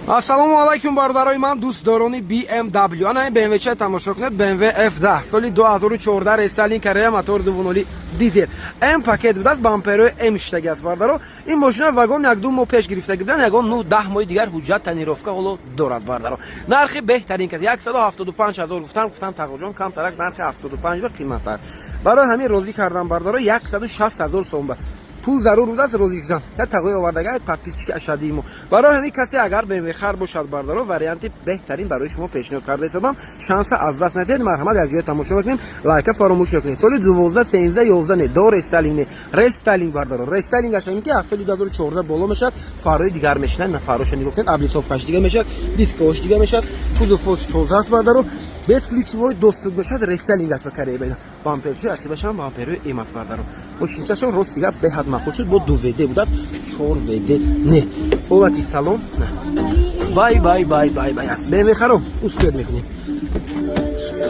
Ассалому алайкум бародарои ман дӯстдорони BMW. Ана BMW ча тамошо кунед, BMW F10 соли 2014 рестайлинг карда мотор 2.0 дизел. М пакет будааст, бамперои М иштаги аст бардаро. Ин машина вагон 1-2 моҳ пеш гирифтаги будан, ягон 9-10 моҳи дигар ҳуҷҷат танировка ҳоло дорад бардаро. Нархи беҳтарин кад 175000 гуфтам тағоҷон камтарак нархи 75 ба қиматтар. Барои ҳамин розӣ кардан бардаро 160000 сом ба пул зарур будааст розӣ шудан. Я тағои овардага подписчики ашадии мо. Барои ҳамин касе агар BMW хар бошад бардаро варианти беҳтарин барои шумо пешниҳод карда истодам. Шанса аз даст надиҳед. Марҳамат, якҷоя тамошо бикунем, лайка фаромӯш накунед. соли 12 13 11 не до рестайлинг не. Рестайлинг бардаро. Рестайлинг ашамин ки аз соли 2014 боло мешад. Фарои дигар мешинад, на фароша нигоҳ кунед. Аблицовкаш дигар мешад, дисковаш дигар мешад. кузовош тоза аст бардаро. Без ключевой доступ бошад, рестайлинг аст ба кария беда. Бамперчи асli башам бамперои М аст бардаро. Мошинчашон ростига беҳад мақбул шуд, бо 2 VD будааст, 4 VD не. ҳолати салон бай аст. BMW харо устуд мекунем.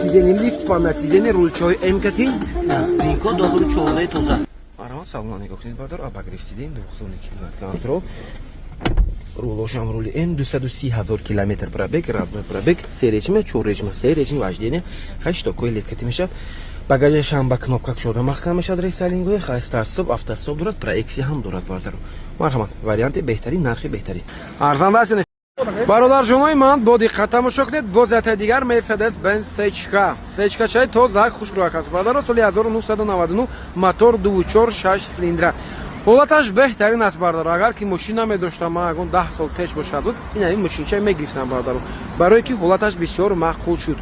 Сидени лифт, панел сидени, рулчаҳои М катин, винко 2014 тоза. Марҳамат, салон нигоҳ кунед бардаро, абагриф сиден 202 км контрол. Рулошам рули М 230000 км пробег, родной пробег, серечма, 4 режима, 3 режим вождения, 8 такой леткати мешад. Багажашам ба кнопка шуда маҳкам мешад, рестайлингои старт стоп, автостоп дорад, проексия ҳам дорад бардаро. Марҳамат, варианти беҳтарин, нархи беҳтарин. Арзанда аст. Бародарҷонои ман, бо диққат тамошо кунед, боз ятаи дигар Mercedes-Benz Sechka. Sechka чай тоза хушрӯяк аст бардаро, соли 1999, мотор 2.4 6 цилиндра. ҳолаташ беҳтарин аст бардаро. Агар ки мошина медоштам ман ягон 10 сол пеш бошад буд, ин ҳамин мошинча мегирифтам бардаро, барое ки ҳолаташ бисёр маъқул шуд.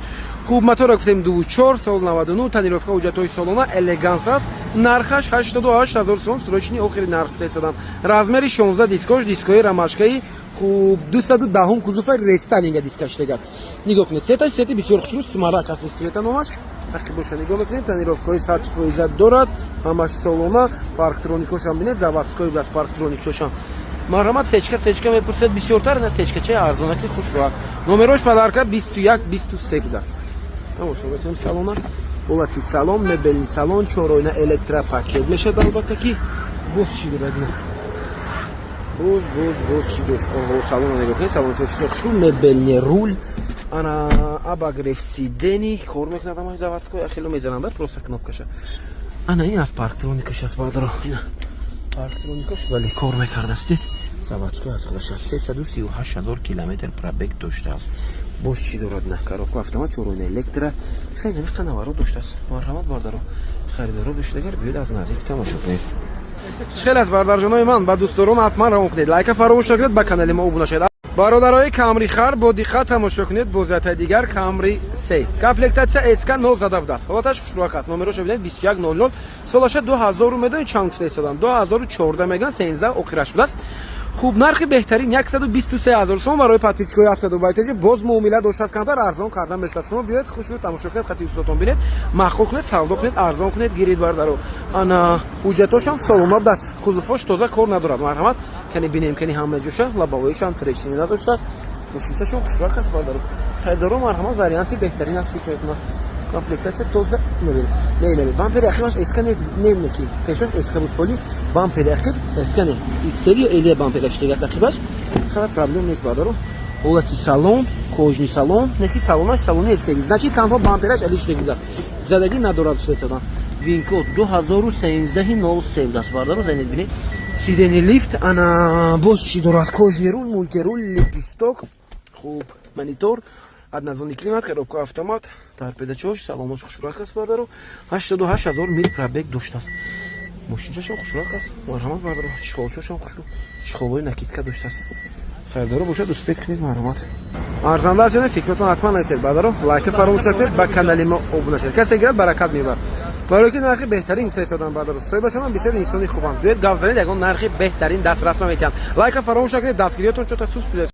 Хуб, мотора гуфтем 2.4 сол 99, танировка ҳуҷҷатҳои солона элеганс аст. Нархаш 88000 сом, срочни охири нарх фарстадам. Размери 16 дискош, дискои рамашкаи хуб 210 кузуфа рестайлинга дискаштег аст. Нигоҳ кунед, сеташ сети бисёр хушрӯ, смарак аст света номаш. Вақти боша нигоҳ мекунем, танировкаҳои сертифоизат дорад, ҳамаш солона, парктроникошам бинед, заводской бас парктроникошам. Марҳамат, сечка мепурсед бисёртар, на сечкачаи арзонаки хушрӯяк. Номерош подарка 21-23 будааст. Тамошо мекунем салона, ҳолати салон, мебелни салон, 4 ойна электропакет мешад албатта ки. Боз чӣ дорад ин? Боз чӣ дошт? Оҳо, салона нигоҳ кунед, салончо чӣ хушрӯ, мебелни руль, ана абагреф сидени, кор мекунад ҳамаи заводской, ахело мезанам, просто кнопкаша. Ана ин аст парктроникаш аст бардаро. Ина парктроникаш вале кор мекардаст. Заводской аст, худаш аст. 338000 км пробег доштааст. боз чӣ дорад на коробка автомат, 4 ойна электро, хеле қанаваро доштааст. Марҳамат бардаро. Харидоро доштагар биёед аз наздик тамошо кунед. Хеле аз бародарҷонои ман, ба дӯстдорон ҳатман равон кунед, лайка фаромӯш накунед, ба канали мо обуна шавед. бародарои Camry хар, бо диққат тамошо кунед, бозятаи дигар Camry 3. Комплектация SK 0 зада будааст. ҳолаташ хушрӯяк аст. Номерошо бинед 2100, солаша 2000 медонед чанд фарстадам. 2014 меган 13 охираш будааст. хуб, нархи беҳтарин 123000 сом барои подписчикои автодубайтежи боз муомила доштааст, камтар арзон кардан мешавад. шумо биёед хушрӯ тамошо кунед, хати устотон бинед, маъқул кунед, савдо кунед, арзон кунед, гирид бардаро. Ана ҳуҷҷатошам солома будааст, кузуфош тоза кор надорад. Марҳамат, кани бинем, кани ҳама ҷоша, лабовоишам трешни надоштааст. мошинчашон хушрӯяк аст бардаро. хайдаро марҳамат, варианти беҳтарин аст фикр мекунам. комплектация тоза не бампери ахираш эскане не ки пешаш эска буд поли бампери ахир эскане XL или бампери аштегаст ахираш хала проблем нест бардаро. ҳолати салон, кожни салон, неки салонаш салони эскаги, значит танҳо бампераш алиштег будааст, задаги надорад фарстадам. винко 2013-03 будааст бардаро, занед бинед. сидени лифт, ана боз чӣ дорад, кожни рул, мультирул, липисток, хуб, монитор, однозонный климат, коробка автомат, торпедочош, салонош хушрӯяк аст бардаро. 88000 мил пробег доштааст. мошинчашон хушрӯяк аст. Марҳамат бардаро. чихолчошон хушрӯ, чихолои накидка доштааст. хайдаро бошад, успех кунед. марҳамат. арзанда аст ё не? фикротон ҳатман насед бардаро. лайка фаромӯш накунед, ба канали мо обуна шавед. касе гирад баракат мебарад. барои ки нархи беҳтарин фарстадам бардаро. соҳибашам бисёр инсони хубам. биёед гап занед, ягон нархи беҳтарин дастрас наметиҳанд. лайка фаромӯш накунед, дастгириётон чота сус шуда.